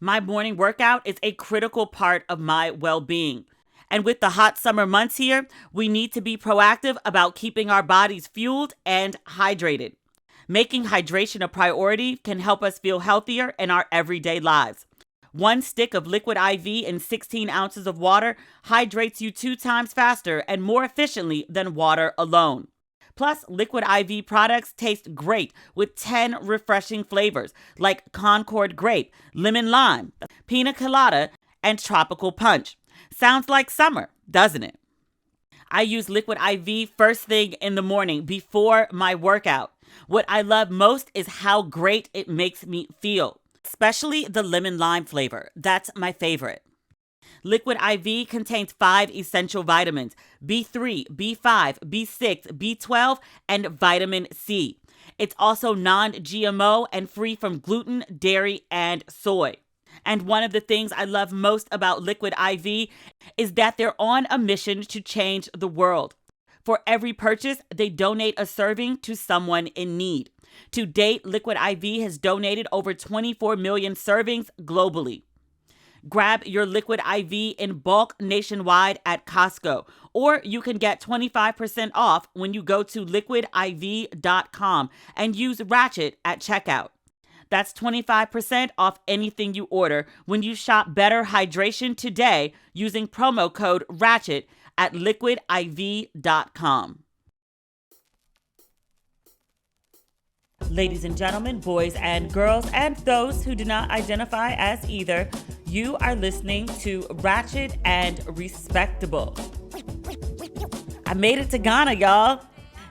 My morning workout is a critical part of my well being. And with the hot summer months here, we need to be proactive about keeping our bodies fueled and hydrated. Making hydration a priority can help us feel healthier in our everyday lives. One stick of liquid IV in 16 ounces of water hydrates you 2 times faster and more efficiently than water alone. Plus, liquid IV products taste great with 10 refreshing flavors like Concord grape, lemon lime, pina colada, and tropical punch. Sounds like summer, doesn't it? I use liquid IV first thing in the morning before my workout. What I love most is how great it makes me feel, especially the lemon lime flavor. That's my favorite. Liquid IV contains 5 essential vitamins: B3, B5, B6, B12, and vitamin C. It's also non GMO and free from gluten, dairy, and soy. And one of the things I love most about Liquid IV is that they're on a mission to change the world. For every purchase, they donate a serving to someone in need. To date, Liquid IV has donated over 24 million servings globally. Grab your Liquid IV in bulk nationwide at Costco, or you can get 25% off when you go to liquidiv.com and use Ratchet at checkout. That's 25% off anything you order when you shop Better Hydration today using promo code Ratchet at liquidiv.com. Ladies and gentlemen, boys and girls, and those who do not identify as either, you are listening to Ratchet and Respectable. I made it to Ghana, y'all.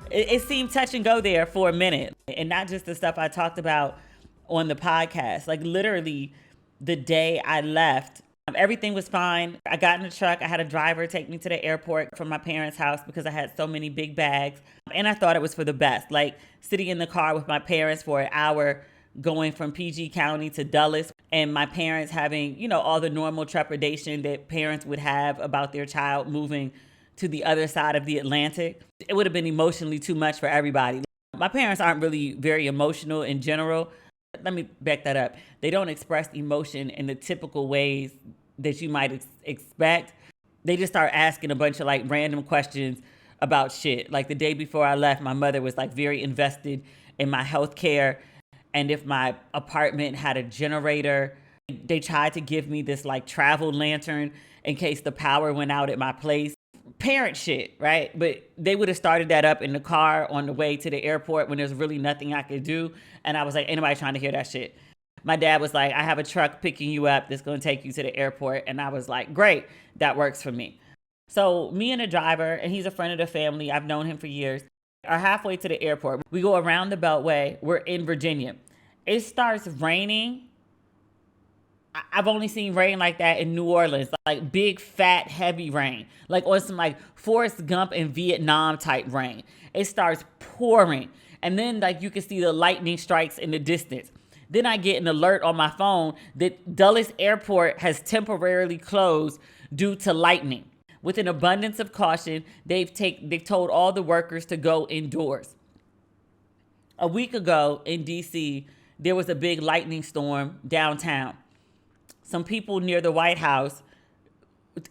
It seemed touch and go there for a minute, and not just the stuff I talked about on the podcast. Like literally the day I left, everything was fine. I got in the truck. I had a driver take me to the airport from my parents' house because I had so many big bags. And I thought it was for the best. Like sitting in the car with my parents for an hour, going from PG County to Dulles, and my parents having, all the normal trepidation that parents would have about their child moving to the other side of the Atlantic. It would have been emotionally too much for everybody. My parents aren't really very emotional in general. Let me back that up. They don't express emotion in the typical ways that you might expect. They just start asking a bunch of random questions about shit. Like the day before I left, my mother was very invested in my health care and if my apartment had a generator. They tried to give me this travel lantern in case the power went out at my place. Parent shit, right? But they would have started that up in the car on the way to the airport when there's really nothing I could do. And I was like, ain't nobody trying to hear that shit. My dad was like, I have a truck picking you up that's going to take you to the airport. And I was like, great, that works for me. So me and the driver, and he's a friend of the family, I've known him for years, are halfway to the airport. We go around the Beltway. We're in Virginia. It starts raining. I've only seen rain like that in New Orleans, like big, fat, heavy rain, like on some Forrest Gump in Vietnam type rain. It starts pouring. And then you can see the lightning strikes in the distance. Then I get an alert on my phone that Dulles Airport has temporarily closed due to lightning. With an abundance of caution, they've told all the workers to go indoors. A week ago in DC, there was a big lightning storm downtown. Some people near the White House,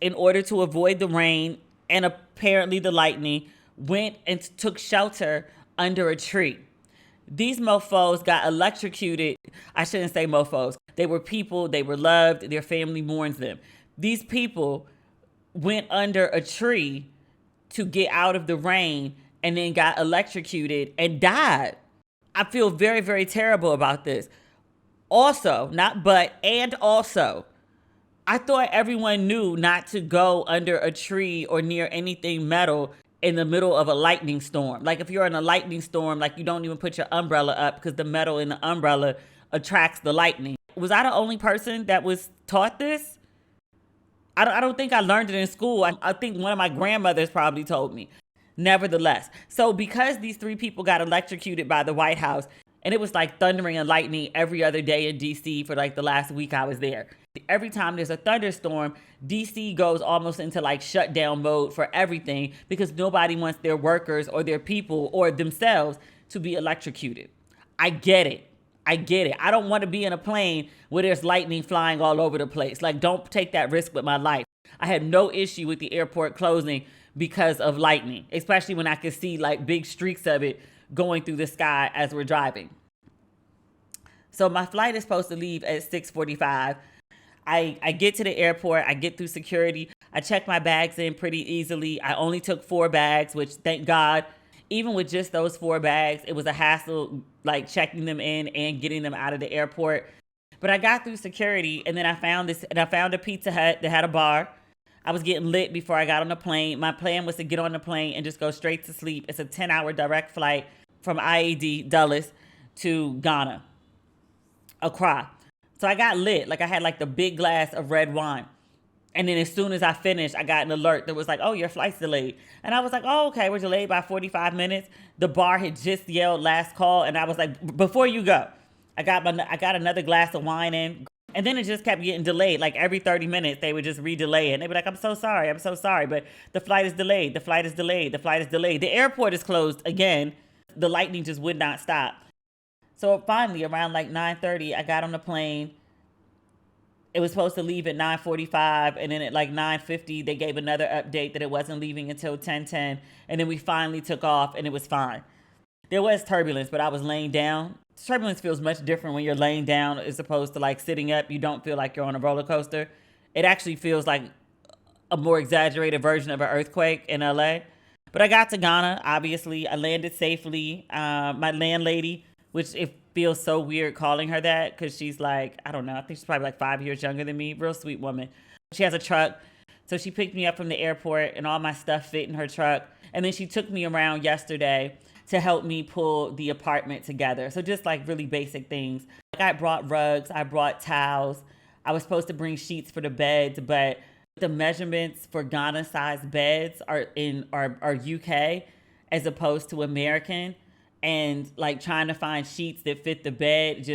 in order to avoid the rain and apparently the lightning, went and took shelter under a tree. These mofos got electrocuted. I shouldn't say mofos. They were people, they were loved, their family mourns them. These people went under a tree to get out of the rain and then got electrocuted and died. I feel very, very terrible about this. Also, I thought everyone knew not to go under a tree or near anything metal in the middle of a lightning storm. If you're in a lightning storm, you don't even put your umbrella up because the metal in the umbrella attracts the lightning. Was I the only person that was taught this? I don't think I learned it in school. I think one of my grandmothers probably told me. Nevertheless, so because these 3 people got electrocuted by the White House, and it was thundering and lightning every other day in DC for the last week I was there. Every time there's a thunderstorm, DC goes almost into shutdown mode for everything because nobody wants their workers or their people or themselves to be electrocuted. I get it. I get it. I don't want to be in a plane where there's lightning flying all over the place. Like, don't take that risk with my life. I had no issue with the airport closing because of lightning, especially when I could see like big streaks of it going through the sky as we're driving. So my flight is supposed to leave at 6:45. I get to the airport, I get through security, I check my bags in pretty easily. I only took 4 bags, which thank God, even with just those 4 bags, it was a hassle like checking them in and getting them out of the airport. But I got through security, and then I found a Pizza Hut that had a bar. I was getting lit before I got on the plane. My plan was to get on the plane and just go straight to sleep. It's a 10-hour direct flight from IAD Dulles to Ghana, Accra. So I got lit. Like, I had like the big glass of red wine. And then as soon as I finished, I got an alert that was like, oh, your flight's delayed. And I was like, oh, okay, we're delayed by 45 minutes. The bar had just yelled last call. And I was like, before you go, I got another glass of wine in. And then it just kept getting delayed. Like every 30 minutes, they would just re-delay it. And they'd be like, I'm so sorry. But the flight is delayed. The flight is delayed. The airport is closed again. The lightning just would not stop. So finally, around like 9:30, I got on the plane. It was supposed to leave at 9:45, and then at like 9:50, they gave another update that it wasn't leaving until 10:10, and then we finally took off, and it was fine. There was turbulence, but I was laying down. Turbulence feels much different when you're laying down as opposed to like sitting up. You don't feel like you're on a roller coaster. It actually feels like a more exaggerated version of an earthquake in LA. But I got to Ghana, obviously. I landed safely. My landlady, which it feels so weird calling her that because she's like, I don't know, I think she's probably like 5 years younger than me. Real sweet woman. She has a truck. So she picked me up from the airport and all my stuff fit in her truck. And then she took me around yesterday to help me pull the apartment together. So just like really basic things. Like I brought rugs, I brought towels. I was supposed to bring sheets for the beds, but the measurements for Ghana-sized beds are UK as opposed to American. And like trying to find sheets that fit the bed,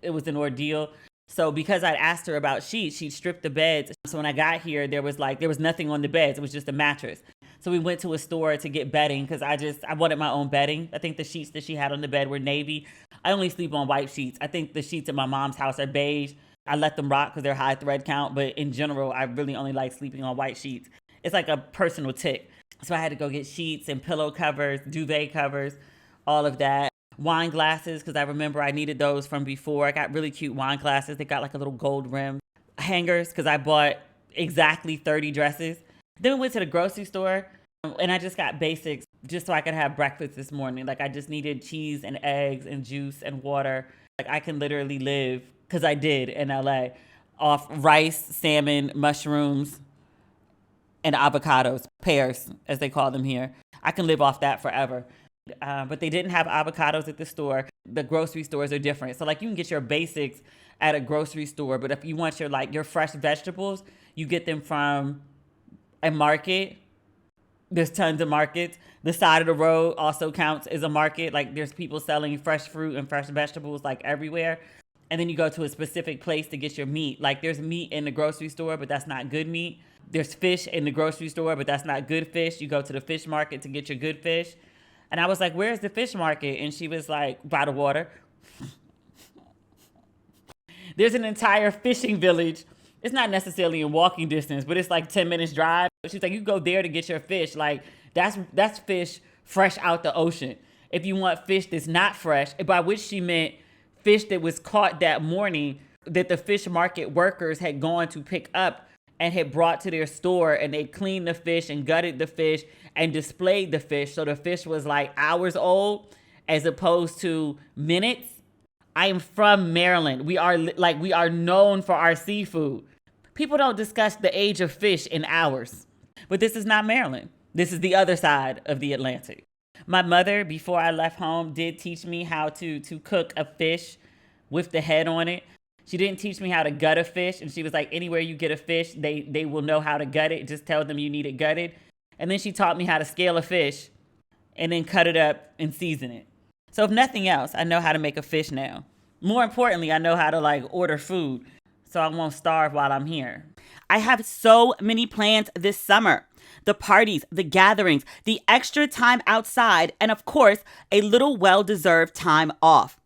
it was an ordeal. So because I'd asked her about sheets, she'd stripped the beds. So when I got here, there was nothing on the beds. It was just a mattress. So we went to a store to get bedding because I wanted my own bedding. I think the sheets that she had on the bed were navy. I only sleep on white sheets. I think the sheets at my mom's house are beige. I let them rock because they're high thread count. But in general, I really only like sleeping on white sheets. It's like a personal tick. So I had to go get sheets and pillow covers, duvet covers, all of that. Wine glasses, because I remember I needed those from before. I got really cute wine glasses. They got like a little gold rim. Hangers, because I bought exactly 30 dresses. Then we went to the grocery store, and I just got basics just so I could have breakfast this morning. Like I just needed cheese and eggs and juice and water. Like I can literally live, because I did in LA, off rice, salmon, mushrooms, and avocados, pears, as they call them here. I can live off that forever. But they didn't have avocados at the store. The grocery stores are different. So like you can get your basics at a grocery store, but if you want your fresh vegetables, you get them from a market. There's tons of markets. The side of the road also counts as a market. Like there's people selling fresh fruit and fresh vegetables like everywhere. And then you go to a specific place to get your meat. Like there's meat in the grocery store, but that's not good meat. There's fish in the grocery store, but that's not good fish. You go to the fish market to get your good fish. And I was like, where's the fish market? And she was like, by the water. There's an entire fishing village. It's not necessarily in walking distance, but it's like 10 minutes drive. She's like, you go there to get your fish. Like that's fish fresh out the ocean. If you want fish that's not fresh, by which she meant fish that was caught that morning that the fish market workers had gone to pick up and had brought to their store, and they cleaned the fish and gutted the fish and displayed the fish. So the fish was like hours old as opposed to minutes. I am from Maryland. We are known for our seafood. People don't discuss the age of fish in hours. But this is not Maryland. This is the other side of the Atlantic. My mother, before I left home, did teach me how to cook a fish with the head on it. She didn't teach me how to gut a fish. And she was like, anywhere you get a fish, they will know how to gut it. Just tell them you need it gutted. And then she taught me how to scale a fish and then cut it up and season it. So if nothing else, I know how to make a fish now. More importantly, I know how to order food so I won't starve while I'm here. I have so many plans this summer. The parties, the gatherings, the extra time outside, and of course, a little well-deserved time off.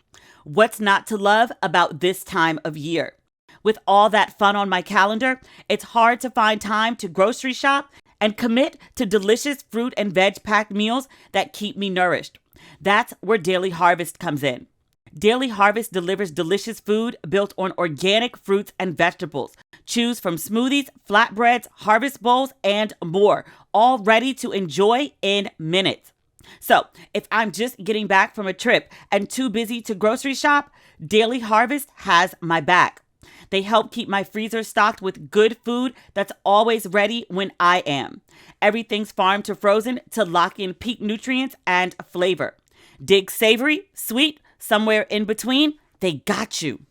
What's not to love about this time of year? With all that fun on my calendar, it's hard to find time to grocery shop and commit to delicious fruit and veg packed meals that keep me nourished. That's where Daily Harvest comes in. Daily Harvest delivers delicious food built on organic fruits and vegetables. Choose from smoothies, flatbreads, harvest bowls, and more, all ready to enjoy in minutes. So, if I'm just getting back from a trip and too busy to grocery shop, Daily Harvest has my back. They help keep my freezer stocked with good food that's always ready when I am. Everything's farm to frozen to lock in peak nutrients and flavor. Dig savory, sweet, somewhere in between, they got you.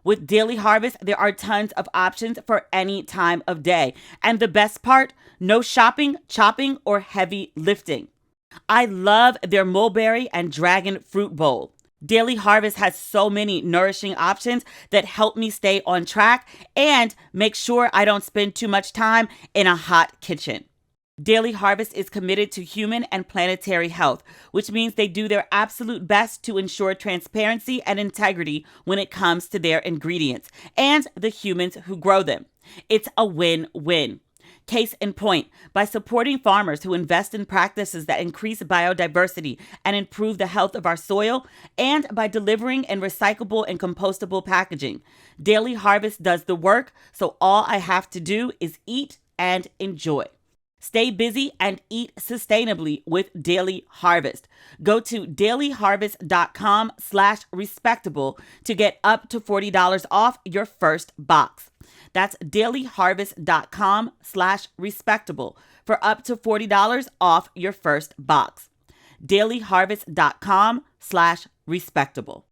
With Daily Harvest, there are tons of options for any time of day. And the best part, no shopping, chopping, or heavy lifting. I love their mulberry and dragon fruit bowl. Daily Harvest has so many nourishing options that help me stay on track and make sure I don't spend too much time in a hot kitchen. Daily Harvest is committed to human and planetary health, which means they do their absolute best to ensure transparency and integrity when it comes to their ingredients and the humans who grow them. It's a win-win. Case in point, by supporting farmers who invest in practices that increase biodiversity and improve the health of our soil, and by delivering in recyclable and compostable packaging, Daily Harvest does the work, so all I have to do is eat and enjoy. Stay busy and eat sustainably with Daily Harvest. Go to dailyharvest.com/respectable to get up to $40 off your first box. That's dailyharvest.com/respectable for up to $40 off your first box. dailyharvest.com/respectable.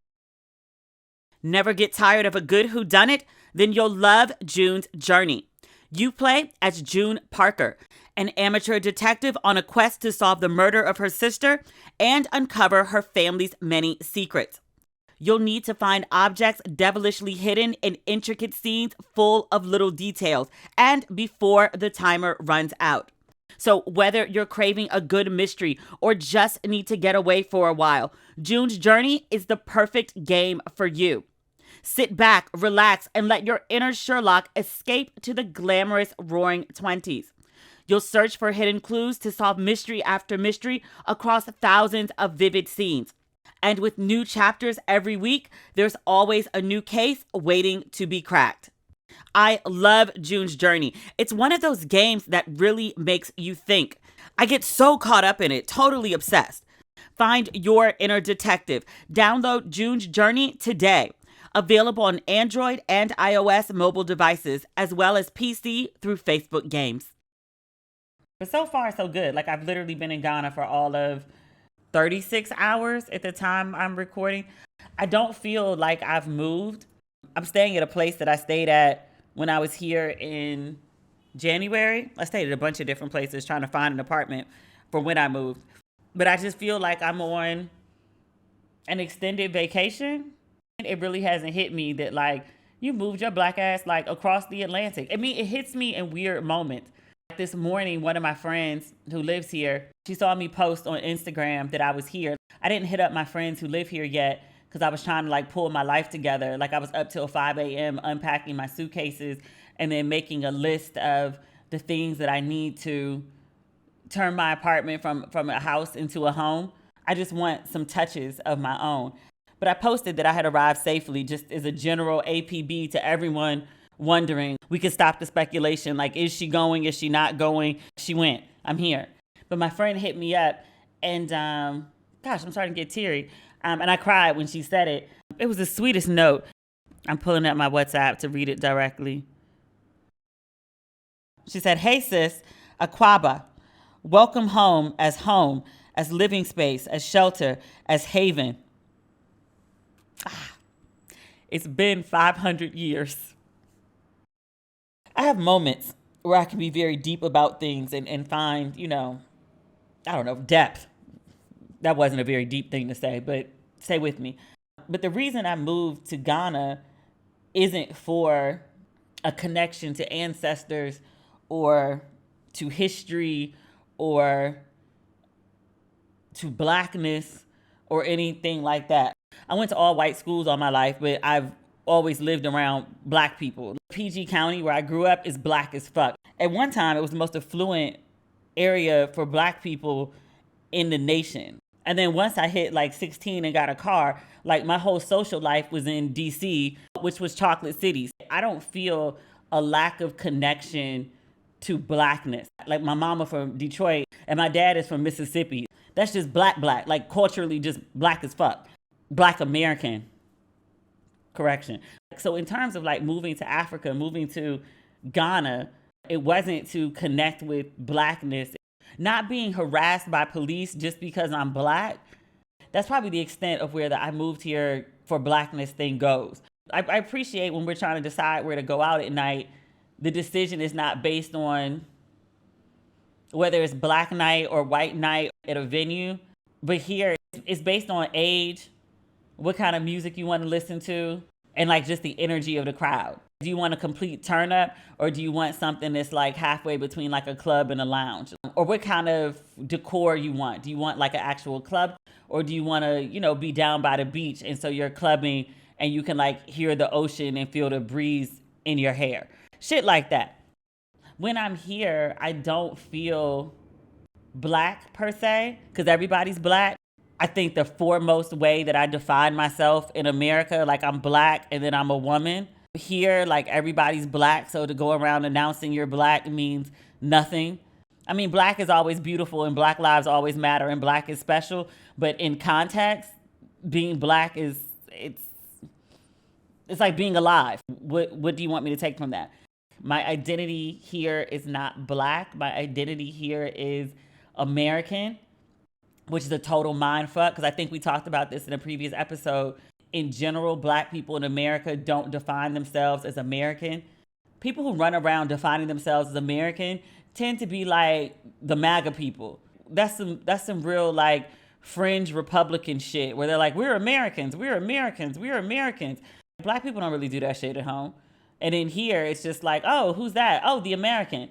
Never get tired of a good whodunit? Then you'll love June's Journey. You play as June Parker, an amateur detective on a quest to solve the murder of her sister and uncover her family's many secrets. You'll need to find objects devilishly hidden in intricate scenes full of little details and before the timer runs out. So whether you're craving a good mystery or just need to get away for a while, June's Journey is the perfect game for you. Sit back, relax, and let your inner Sherlock escape to the glamorous Roaring Twenties. You'll search for hidden clues to solve mystery after mystery across thousands of vivid scenes. And with new chapters every week, there's always a new case waiting to be cracked. I love June's Journey. It's one of those games that really makes you think. I get so caught up in it, totally obsessed. Find your inner detective. Download June's Journey today. Available on Android and iOS mobile devices, as well as PC through Facebook Games. But so far, so good. Like, I've literally been in Ghana for all of 36 hours at the time I'm recording. I don't feel like I've moved. I'm staying at a place that I stayed at when I was here in January. I stayed at a bunch of different places trying to find an apartment for when I moved. But I just feel like I'm on an extended vacation. It really hasn't hit me that, like, you moved your black ass, like, across the Atlantic. I mean, it hits me in weird moments. This morning, one of my friends who lives here, she saw me post on Instagram that I was here. I didn't hit up my friends who live here yet because I was trying to, like, pull my life together. Like, I was up till 5 a.m. unpacking my suitcases and then making a list of the things that I need to turn my apartment from a house into a home. I just want some touches of my own. But I posted that I had arrived safely, just as a general APB to everyone wondering. We could stop the speculation, like, is she going? Is she not going? She went. I'm here. But my friend hit me up, and gosh, I'm starting to get teary. And I cried when she said it. It was the sweetest note. I'm pulling up my WhatsApp to read it directly. She said, "Hey sis, Aquaba, welcome home, as living space, as shelter, as haven. It's been 500 years. I have moments where I can be very deep about things and find, depth. That wasn't a very deep thing to say, but stay with me. But the reason I moved to Ghana isn't for a connection to ancestors or to history or to blackness or anything like that. I went to all white schools all my life, but I've always lived around black people. PG County, where I grew up, is black as fuck. At one time, it was the most affluent area for black people in the nation. And then once I hit like 16 and got a car, like my whole social life was in DC, which was Chocolate City. I don't feel a lack of connection to blackness. Like my mama from Detroit and my dad is from Mississippi. That's just black, like culturally just black as fuck. Black American. Correction. So in terms of like moving to Africa, moving to Ghana, it wasn't to connect with blackness. Not being harassed by police just because I'm black. That's probably the extent of where the I moved here for blackness thing goes. I appreciate when we're trying to decide where to go out at night, the decision is not based on whether it's black night or white night at a venue. But here, it's based on age, what kind of music you want to listen to, and like just the energy of the crowd. Do you want a complete turn up, or do you want something that's like halfway between like a club and a lounge? Or what kind of decor you want? Do you want like an actual club, or do you want to, be down by the beach and so you're clubbing and you can like hear the ocean and feel the breeze in your hair? Shit like that. When I'm here, I don't feel black per se, because everybody's black. I think the foremost way that I define myself in America, like I'm black and then I'm a woman. Here, like everybody's black, so to go around announcing you're black means nothing. I mean, black is always beautiful and black lives always matter and black is special, but in context, being black it's like being alive. What do you want me to take from that? My identity here is not black. My identity here is American, which is a total mind fuck, because I think we talked about this in a previous episode. In general, black people in America don't define themselves as American. People who run around defining themselves as American tend to be like the MAGA people. That's some real like fringe Republican shit where they're like, we're Americans, we're Americans, we're Americans. Black people don't really do that shit at home. And in here, it's just like, oh, who's that? Oh, the American.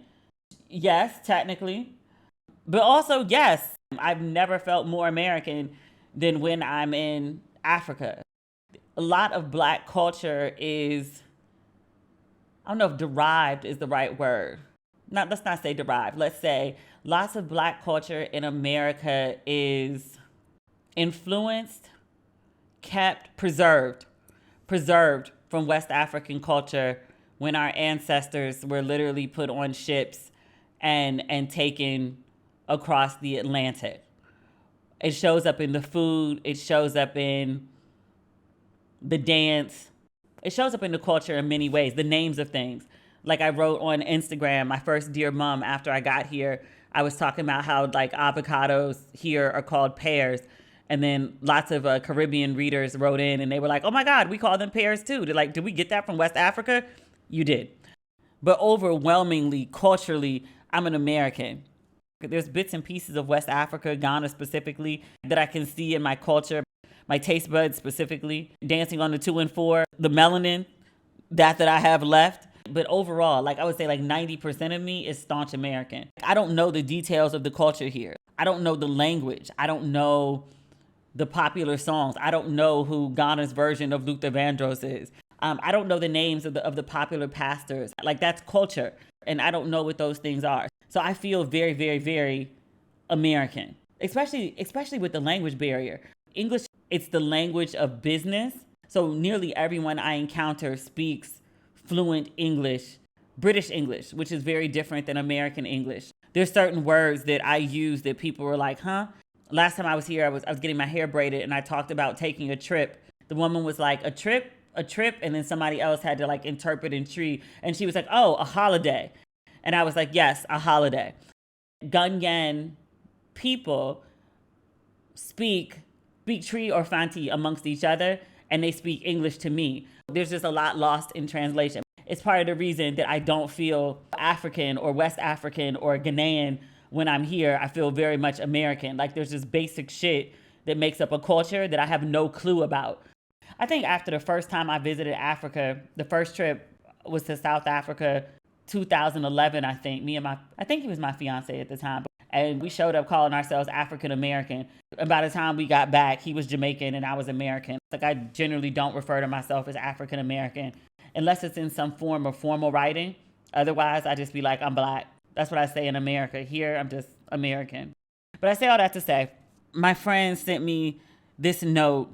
Yes, technically. But also, yes, I've never felt more American than when I'm in Africa. A lot of black culture is, I don't know if derived is the right word. Let's not say derived. Let's say lots of black culture in America is influenced, kept, preserved from West African culture when our ancestors were literally put on ships and taken across the Atlantic. It shows up in the food. It shows up in the dance. It shows up in the culture in many ways, the names of things. Like I wrote on Instagram, my first Dear Mom after I got here, I was talking about how like avocados here are called pears. And then lots of Caribbean readers wrote in and they were like, oh my God, we call them pears too. They're like, did we get that from West Africa? You did. But overwhelmingly, culturally, I'm an American. There's bits and pieces of West Africa, Ghana specifically, that I can see in my culture, my taste buds specifically, dancing on the 2 and 4, the melanin that I have left. But overall, like I would say like 90% of me is staunch American. I don't know the details of the culture here. I don't know the language. I don't know the popular songs. I don't know who Ghana's version of Luther Vandross is. I don't know the names of the popular pastors. Like that's culture. And I don't know what those things are. So I feel very, very, very American, especially with the language barrier. English, it's the language of business. So nearly everyone I encounter speaks fluent English, British English, which is very different than American English. There's certain words that I use that people were like, huh? Last time I was here, I was getting my hair braided and I talked about taking a trip. The woman was like, a trip? And then somebody else had to like interpret and tree. And she was like, oh, a holiday. And I was like, yes, a holiday. Gungan people speak Tree or Fanti amongst each other, and they speak English to me. There's just a lot lost in translation. It's part of the reason that I don't feel African or West African or Ghanaian when I'm here. I feel very much American. Like there's this basic shit that makes up a culture that I have no clue about. I think after the first time I visited Africa, the first trip was to South Africa, 2011, I think. I think he was my fiance at the time. And we showed up calling ourselves African American. And by the time we got back, he was Jamaican and I was American. Like, I generally don't refer to myself as African American unless it's in some form of formal writing. Otherwise, I just be like, I'm Black. That's what I say in America. Here, I'm just American. But I say all that to say, my friend sent me this note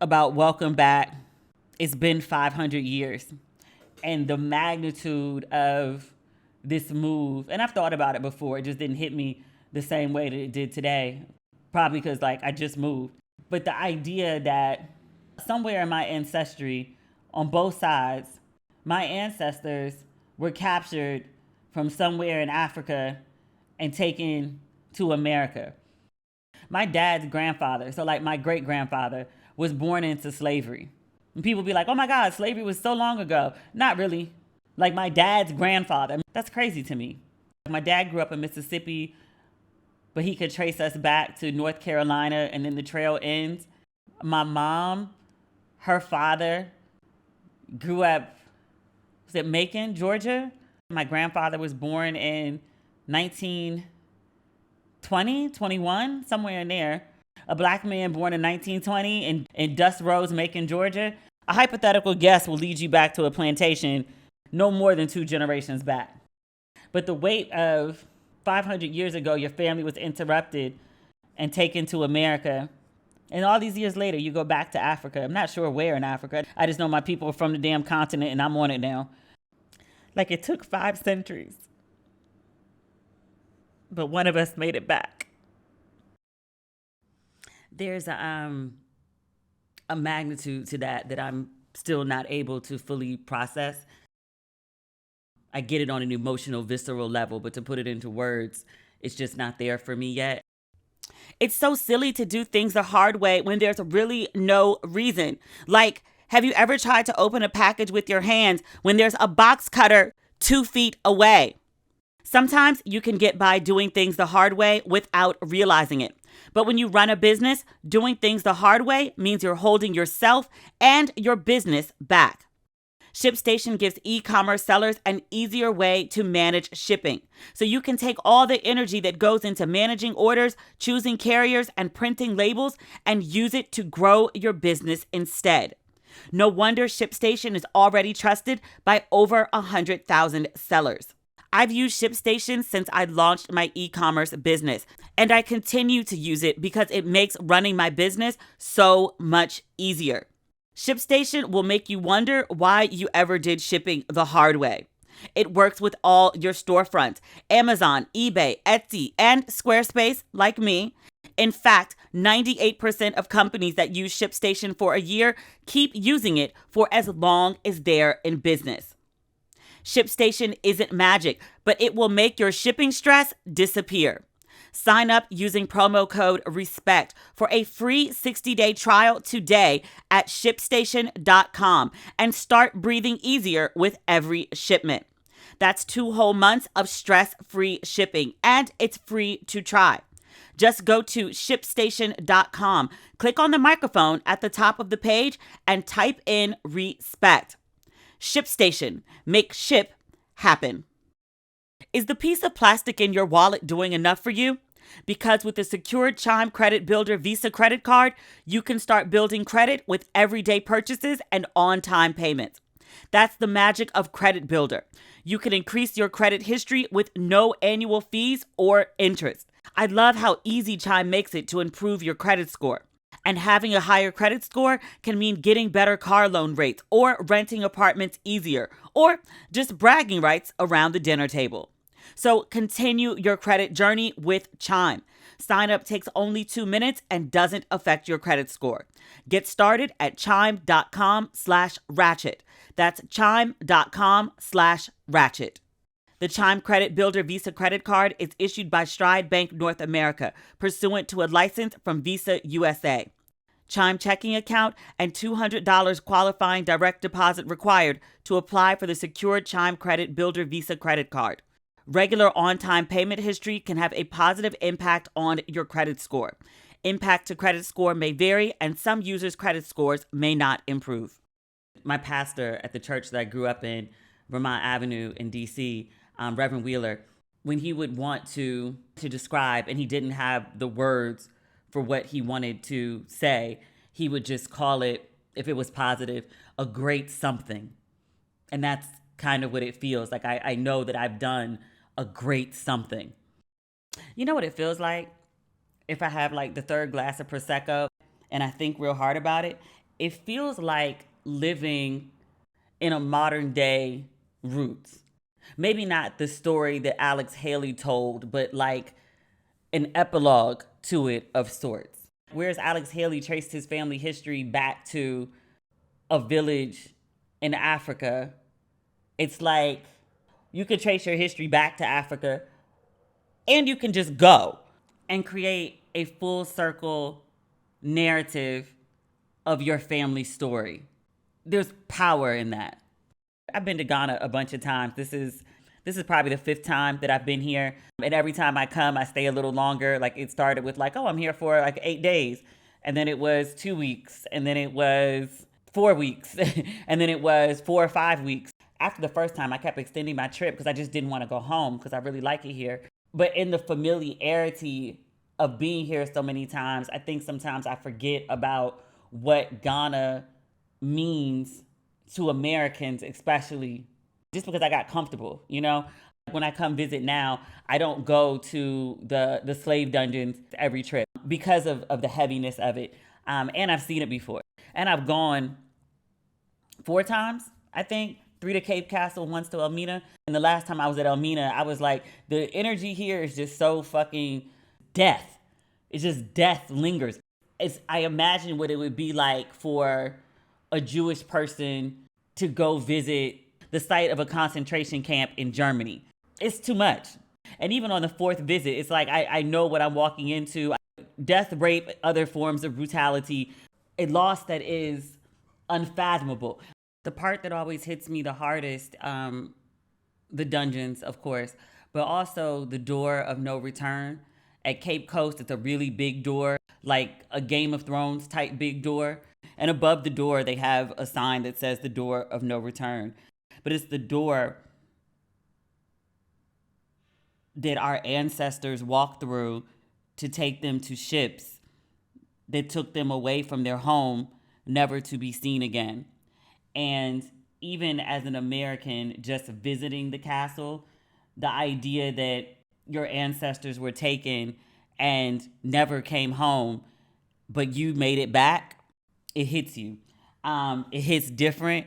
about welcome back. It's been 500 years. And the magnitude of this move, and I've thought about it before, it just didn't hit me the same way that it did today. Probably because, like, I just moved. But the idea that somewhere in my ancestry, on both sides, my ancestors were captured from somewhere in Africa and taken to America. My dad's grandfather, so like my great-grandfather, was born into slavery. And people be like, oh my God, slavery was so long ago. Not really. Like my dad's grandfather. That's crazy to me. My dad grew up in Mississippi, but he could trace us back to North Carolina and then the trail ends. My mom, her father grew up, was it Macon, Georgia? My grandfather was born in 1920, 21, somewhere in there. A Black man born in 1920 in Dust Rose, Macon, Georgia. A hypothetical guess will lead you back to a plantation no more than 2 generations back. But the weight of 500 years ago, your family was interrupted and taken to America. And all these years later, you go back to Africa. I'm not sure where in Africa. I just know my people are from the damn continent and I'm on it now. Like, it took 5 centuries. But one of us made it back. There's a magnitude to that I'm still not able to fully process. I get it on an emotional, visceral level, but to put it into words, it's just not there for me yet. It's so silly to do things the hard way when there's really no reason. Like, have you ever tried to open a package with your hands when there's a box cutter 2 feet away? Sometimes you can get by doing things the hard way without realizing it. But when you run a business, doing things the hard way means you're holding yourself and your business back. ShipStation gives e-commerce sellers an easier way to manage shipping. So you can take all the energy that goes into managing orders, choosing carriers, and printing labels and use it to grow your business instead. No wonder ShipStation is already trusted by over 100,000 sellers. I've used ShipStation since I launched my e-commerce business, and I continue to use it because it makes running my business so much easier. ShipStation will make you wonder why you ever did shipping the hard way. It works with all your storefronts, Amazon, eBay, Etsy, and Squarespace, like me. In fact, 98% of companies that use ShipStation for a year keep using it for as long as they're in business. ShipStation isn't magic, but it will make your shipping stress disappear. Sign up using promo code RESPECT for a free 60-day trial today at ShipStation.com and start breathing easier with every shipment. That's 2 whole months of stress-free shipping, and it's free to try. Just go to ShipStation.com, click on the microphone at the top of the page, and type in RESPECT. ShipStation. Make ship happen. Is the piece of plastic in your wallet doing enough for you? Because with the secured Chime Credit Builder Visa credit card, you can start building credit with everyday purchases and on-time payments. That's the magic of Credit Builder. You can increase your credit history with no annual fees or interest. I love how easy Chime makes it to improve your credit score. And having a higher credit score can mean getting better car loan rates or renting apartments easier or just bragging rights around the dinner table. So continue your credit journey with Chime. Sign up takes only 2 minutes and doesn't affect your credit score. Get started at chime.com/ratchet. That's chime.com/ratchet. The Chime Credit Builder Visa credit card is issued by Stride Bank North America, pursuant to a license from Visa USA. Chime Checking Account and $200 qualifying direct deposit required to apply for the secured Chime Credit Builder Visa credit card. Regular on-time payment history can have a positive impact on your credit score. Impact to credit score may vary, and some users' credit scores may not improve. My pastor at the church that I grew up in, Vermont Avenue in D.C., Reverend Wheeler, when he would want to describe and he didn't have the words for what he wanted to say, he would just call it, if it was positive, a great something. And that's kind of what it feels like. I know that I've done a great something. You know what it feels like? If I have like the third glass of Prosecco and I think real hard about it, it feels like living in a modern day Roots. Maybe not the story that Alex Haley told, but like an epilogue to it of sorts. Whereas Alex Haley traced his family history back to a village in Africa, it's like you could trace your history back to Africa and you can just go and create a full circle narrative of your family story. There's power in that. I've been to Ghana a bunch of times. This is probably the 5th time that I've been here. And every time I come, I stay a little longer. Like it started with like, oh, I'm here for like 8 days. And then it was 2 weeks. And then it was 4 weeks. And then it was 4 or 5 weeks. After the first time, I kept extending my trip because I just didn't want to go home because I really like it here. But in the familiarity of being here so many times, I think sometimes I forget about what Ghana means to Americans, especially just because I got comfortable, you know? When I come visit now, I don't go to the slave dungeons every trip because of the heaviness of it. And I've seen it before. And I've gone 4 times, I think. 3 to Cape Castle, once to Elmina. And the last time I was at Elmina, I was like, the energy here is just so fucking death. It's just death lingers. I imagine what it would be like for a Jewish person to go visit the site of a concentration camp in Germany. It's too much. And even on the 4th visit, it's like I know what I'm walking into. Death, rape, other forms of brutality, a loss that is unfathomable. The part that always hits me the hardest, the dungeons, of course, but also the door of no return. At Cape Coast, it's a really big door, like a Game of Thrones type big door. And above the door, they have a sign that says the door of no return. But it's the door that our ancestors walked through to take them to ships that took them away from their home, never to be seen again. And even as an American, just visiting the castle, the idea that your ancestors were taken and never came home, but you made it back, it hits you. It hits different.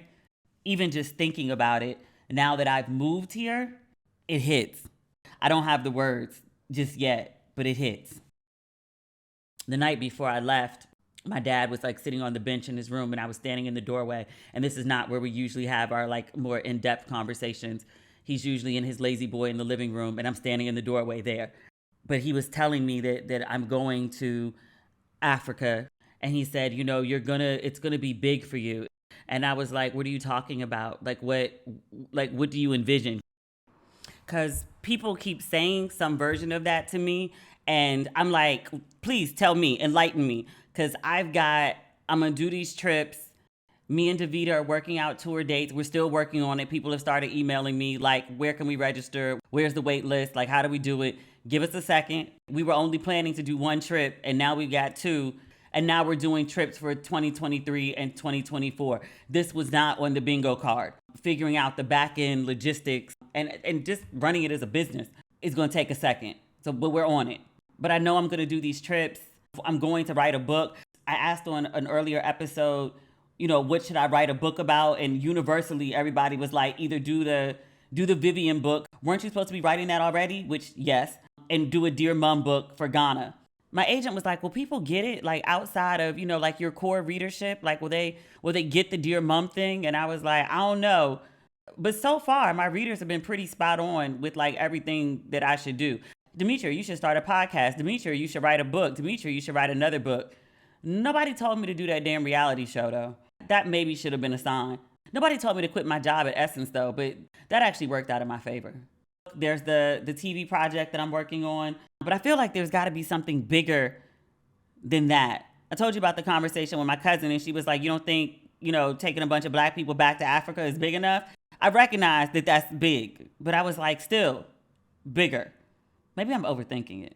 Even just thinking about it, now that I've moved here, it hits. I don't have the words just yet, but it hits. The night before I left, my dad was like sitting on the bench in his room and I was standing in the doorway. And this is not where we usually have our like more in-depth conversations. He's usually in his lazy boy in the living room and I'm standing in the doorway there. But he was telling me that I'm going to Africa. And he said, you know, it's gonna be big for you. And I was like, what are you talking about? What do you envision? Because people keep saying some version of that to me. And I'm like, please tell me, enlighten me. Because I'm going to do these trips. Me and Davita are working out tour dates. We're still working on it. People have started emailing me, like, where can we register? Where's the wait list? Like, how do we do it? Give us a second. We were only planning to do 1 trip, and now we've got 2. And now we're doing trips for 2023 and 2024. This was not on the bingo card. Figuring out the back end logistics and just running it as a business is going to take a second. But we're on it. But I know I'm going to do these trips. I'm going to write a book. I asked on an earlier episode, you know, what should I write a book about? And universally, everybody was like, either do the Vivian book. Weren't you supposed to be writing that already? Which, yes. And do a Dear Mom book for Ghana. My agent was like, will people get it? Like outside of, you know, like your core readership? Like, will they get the Dear Mom thing? And I was like, I don't know. But so far, my readers have been pretty spot on with like everything that I should do. Demetria, you should start a podcast. Demetria, you should write a book. Demetria, you should write another book. Nobody told me to do that damn reality show, though. That maybe should have been a sign. Nobody told me to quit my job at Essence, though, but that actually worked out in my favor. There's the TV project that I'm working on, but I feel like there's got to be something bigger than that. I told you about the conversation with my cousin, and she was like, you don't think, you know, taking a bunch of Black people back to Africa is big enough? I recognize that that's big, but I was like, still, bigger. Maybe I'm overthinking it.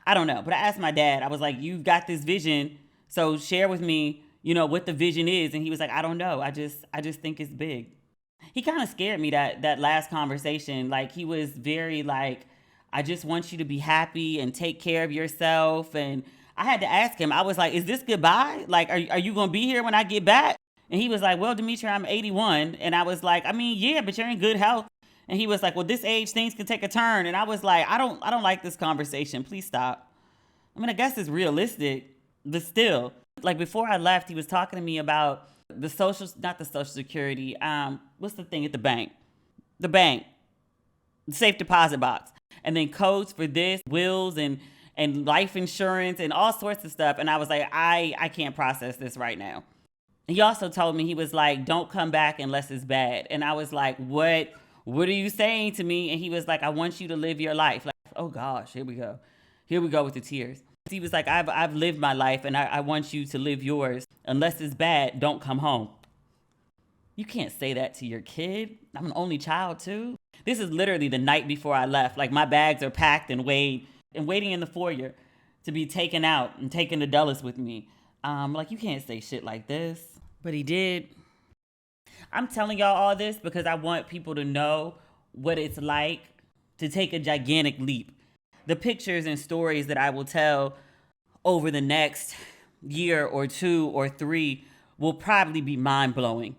I don't know. But I asked my dad, I was like, you've got this vision, so share with me, what the vision is. And he was like, I don't know. I just think it's big. He kind of scared me that last conversation. Like, he was very like, I just want you to be happy and take care of yourself. And I had to ask him, I was like, is this goodbye? Like, are you going to be here when I get back? And he was like, well, Demetria, I'm 81. And I was like, I mean, yeah, but you're in good health. And he was like, well, this age, things can take a turn. And I was like, I don't like this conversation. Please stop. I mean, I guess it's realistic, but still. Like, before I left, he was talking to me about not the social security. What's the thing at the bank? The bank, the safe deposit box. And then codes for this, wills and life insurance and all sorts of stuff. And I was like, I can't process this right now. He also told me, he was like, don't come back unless it's bad. And I was like, what are you saying to me? And he was like, I want you to live your life. Like, oh gosh, here we go with the tears. He was like, I've lived my life and I want you to live yours. Unless it's bad, don't come home. You can't say that to your kid. I'm an only child too. This is literally the night before I left. Like, my bags are packed and waiting in the foyer to be taken out and taken to Dulles with me. Like, you can't say shit like this. But he did. I'm telling y'all all this because I want people to know what it's like to take a gigantic leap. The pictures and stories that I will tell over the next year or 2 or 3 will probably be mind-blowing.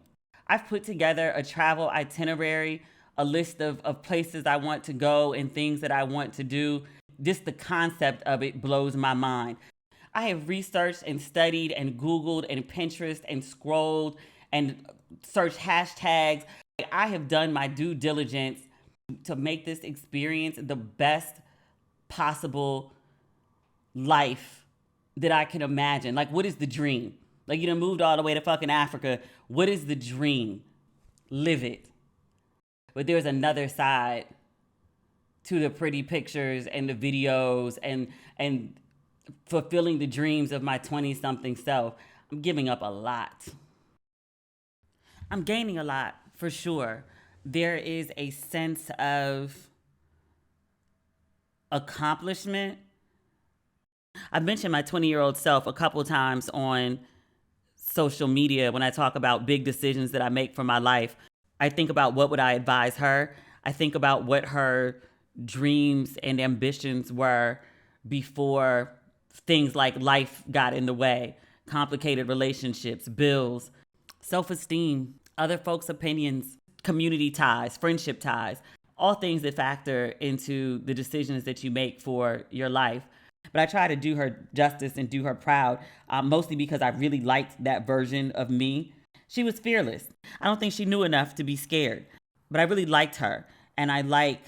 I've put together a travel itinerary, a list of places I want to go and things that I want to do. Just the concept of it blows my mind. I have researched and studied and Googled and Pinterest and scrolled and searched hashtags. I have done my due diligence to make this experience the best possible life that I can imagine. Like, what is the dream? Like, you done moved all the way to fucking Africa. What is the dream? Live it. But there's another side to the pretty pictures and the videos and fulfilling the dreams of my 20-something self. I'm giving up a lot. I'm gaining a lot, for sure. There is a sense of accomplishment. I've mentioned my 20-year-old self a couple times on social media when I talk about big decisions that I make for my life. I think about what would I advise her. I think about what her dreams and ambitions were before things like life got in the way, complicated relationships, bills, self-esteem, other folks' opinions, community ties, friendship ties, all things that factor into the decisions that you make for your life. But I try to do her justice and do her proud, mostly because I really liked that version of me. She was fearless. I don't think she knew enough to be scared, but I really liked her, and I like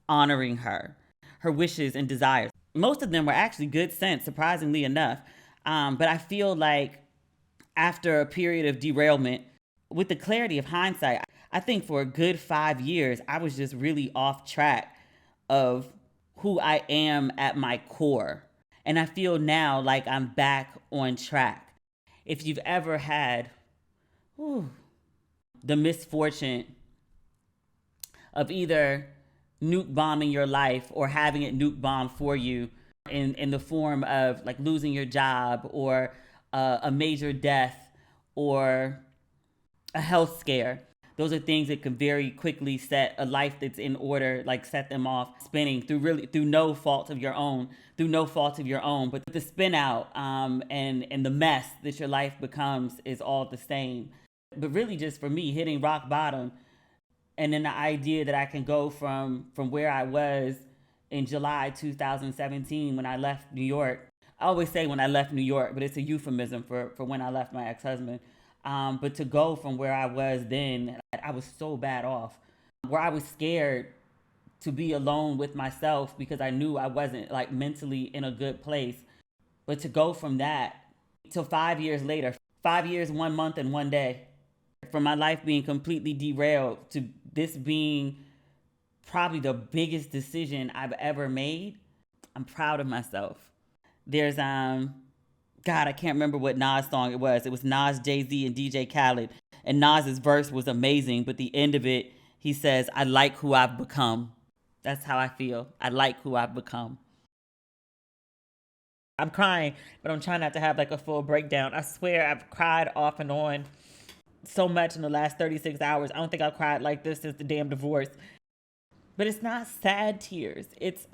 honoring her wishes and desires. Most of them were actually good sense, surprisingly enough. But I feel like after a period of derailment, with the clarity of hindsight, I think for a good 5 years, I was just really off track of who I am at my core. And I feel now like I'm back on track. If you've ever had the misfortune of either nuke bombing your life or having it nuke bombed for you in the form of like losing your job or a major death or a health scare, those are things that can very quickly set a life that's in order, like set them off spinning through no fault of your own. But the spin out and the mess that your life becomes is all the same. But really, just for me, hitting rock bottom, and then the idea that I can go from where I was in July 2017 when I left New York. I always say when I left New York, but it's a euphemism for when I left my ex-husband. But to go from where I was then, I was so bad off, where I was scared to be alone with myself because I knew I wasn't like mentally in a good place. But to go from that to 5 years later, 5 years, 1 month, and 1 day, from my life being completely derailed to this being probably the biggest decision I've ever made, I'm proud of myself. There's, God, I can't remember what Nas song it was. It was Nas, Jay-Z, and DJ Khaled. And Nas's verse was amazing, but the end of it, he says, I like who I've become. That's how I feel. I like who I've become. I'm crying, but I'm trying not to have like a full breakdown. I swear I've cried off and on so much in the last 36 hours. I don't think I've cried like this since the damn divorce. But it's not sad tears. It's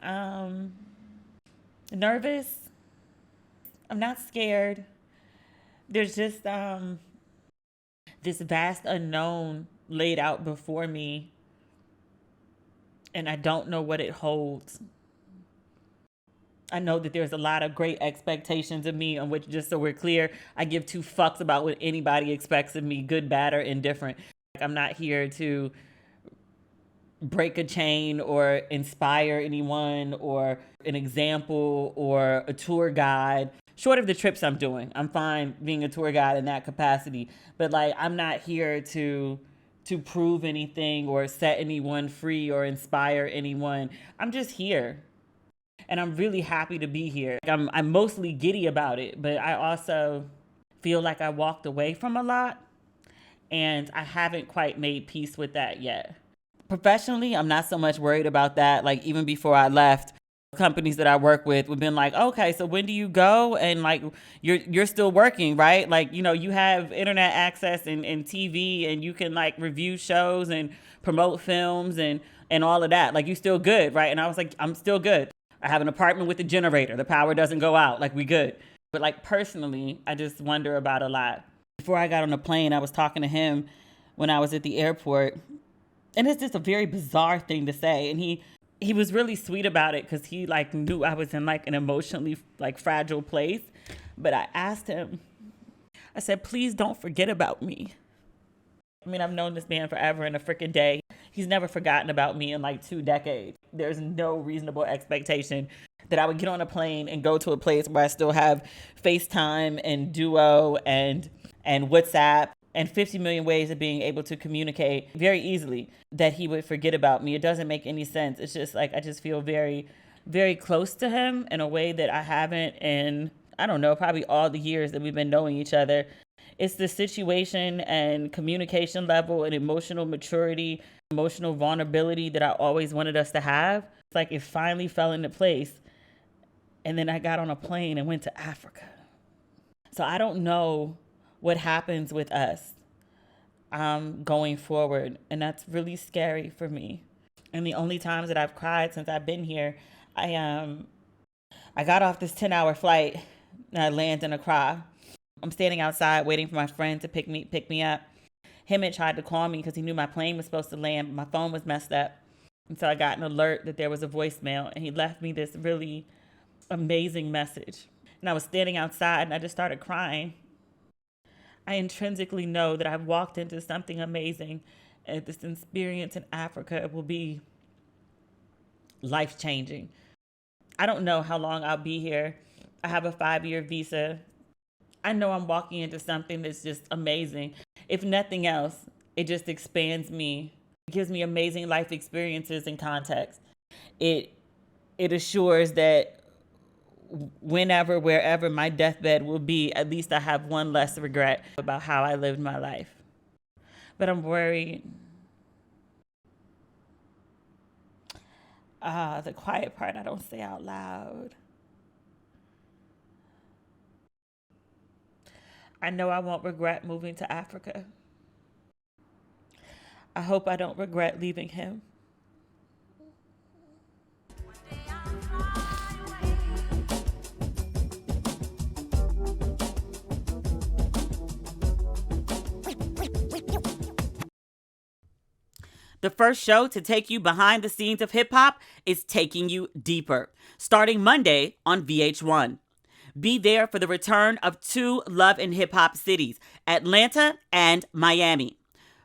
nervous. I'm not scared. There's just this vast unknown laid out before me, and I don't know what it holds. I know that there's a lot of great expectations of me, on which, just so we're clear, I give two fucks about what anybody expects of me, good, bad, or indifferent. I'm not here to break a chain or inspire anyone or an example or a tour guide. Short of the trips I'm doing, I'm fine being a tour guide in that capacity. But like, I'm not here to prove anything or set anyone free or inspire anyone. I'm just here. And I'm really happy to be here. I'm mostly giddy about it, but I also feel like I walked away from a lot, and I haven't quite made peace with that yet. Professionally, I'm not so much worried about that. Like, even before I left, companies that I work with have been like, okay, so when do you go? And like, you're still working, right? Like, you know, you have internet access and TV, and you can like review shows and promote films and all of that. Like, you still good, right? And I was like, I'm still good. I have an apartment with a generator. The power doesn't go out. Like, we good. But like, personally, I just wonder about a lot. Before I got on the plane, I was talking to him when I was at the airport. And it's just a very bizarre thing to say. And he was really sweet about it, because he like knew I was in like an emotionally like fragile place. But I asked him, I said, please don't forget about me. I mean, I've known this man forever and a freaking day. He's never forgotten about me in like 2 decades. There's no reasonable expectation that I would get on a plane and go to a place where I still have FaceTime and Duo and WhatsApp and 50 million ways of being able to communicate very easily, that he would forget about me. It doesn't make any sense. It's just like, I just feel very, very close to him in a way that I haven't in, I don't know, probably all the years that we've been knowing each other. It's the situation and communication level and emotional maturity, emotional vulnerability that I always wanted us to have. It's like it finally fell into place. And then I got on a plane and went to Africa. So I don't know what happens with us going forward. And that's really scary for me. And the only times that I've cried since I've been here, I got off this 10-hour flight and I landed in Accra. I'm standing outside waiting for my friend to pick me up. Him had tried to call me because he knew my plane was supposed to land, but my phone was messed up. And so I got an alert that there was a voicemail, and he left me this really amazing message. And I was standing outside and I just started crying. I intrinsically know that I've walked into something amazing, and this experience in Africa will be life-changing. I don't know how long I'll be here. I have a 5-year visa. I know I'm walking into something that's just amazing. If nothing else, it just expands me. It gives me amazing life experiences and context. It assures that whenever, wherever my deathbed will be, at least I have one less regret about how I lived my life. But I'm worried. The quiet part I don't say out loud. I know I won't regret moving to Africa. I hope I don't regret leaving him. The first show to take you behind the scenes of hip hop is Taking You Deeper, starting Monday on VH1. Be there for the return of 2 love and hip hop cities, Atlanta and Miami.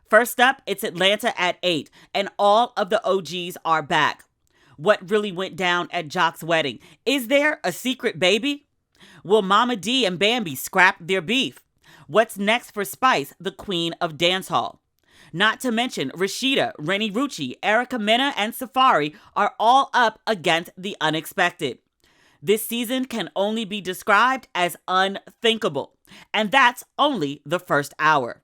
First up, it's Atlanta at 8, and all of the OGs are back. What really went down at Joc's wedding? Is there a secret baby? Will Mama D and Bambi scrap their beef? What's next for Spice, the queen of dancehall? Not to mention Rashida, Rennie Rucci, Erica Mena, and Safari are all up against the unexpected. This season can only be described as unthinkable, and that's only the first hour.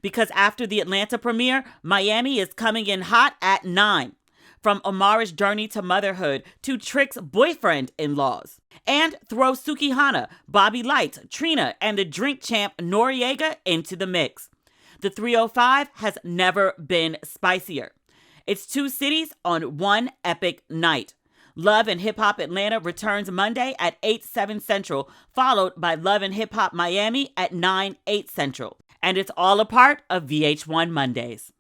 Because after the Atlanta premiere, Miami is coming in hot at 9. from Omari's journey to motherhood to Trick's boyfriend-in-laws. And throw Sukihana, Bobby Light, Trina, and the drink champ Noriega into the mix. The 305 has never been spicier. It's two cities on one epic night. Love and Hip Hop Atlanta returns Monday at 8/7 Central, followed by Love and Hip Hop Miami at 9/8 Central. And it's all a part of VH1 Mondays.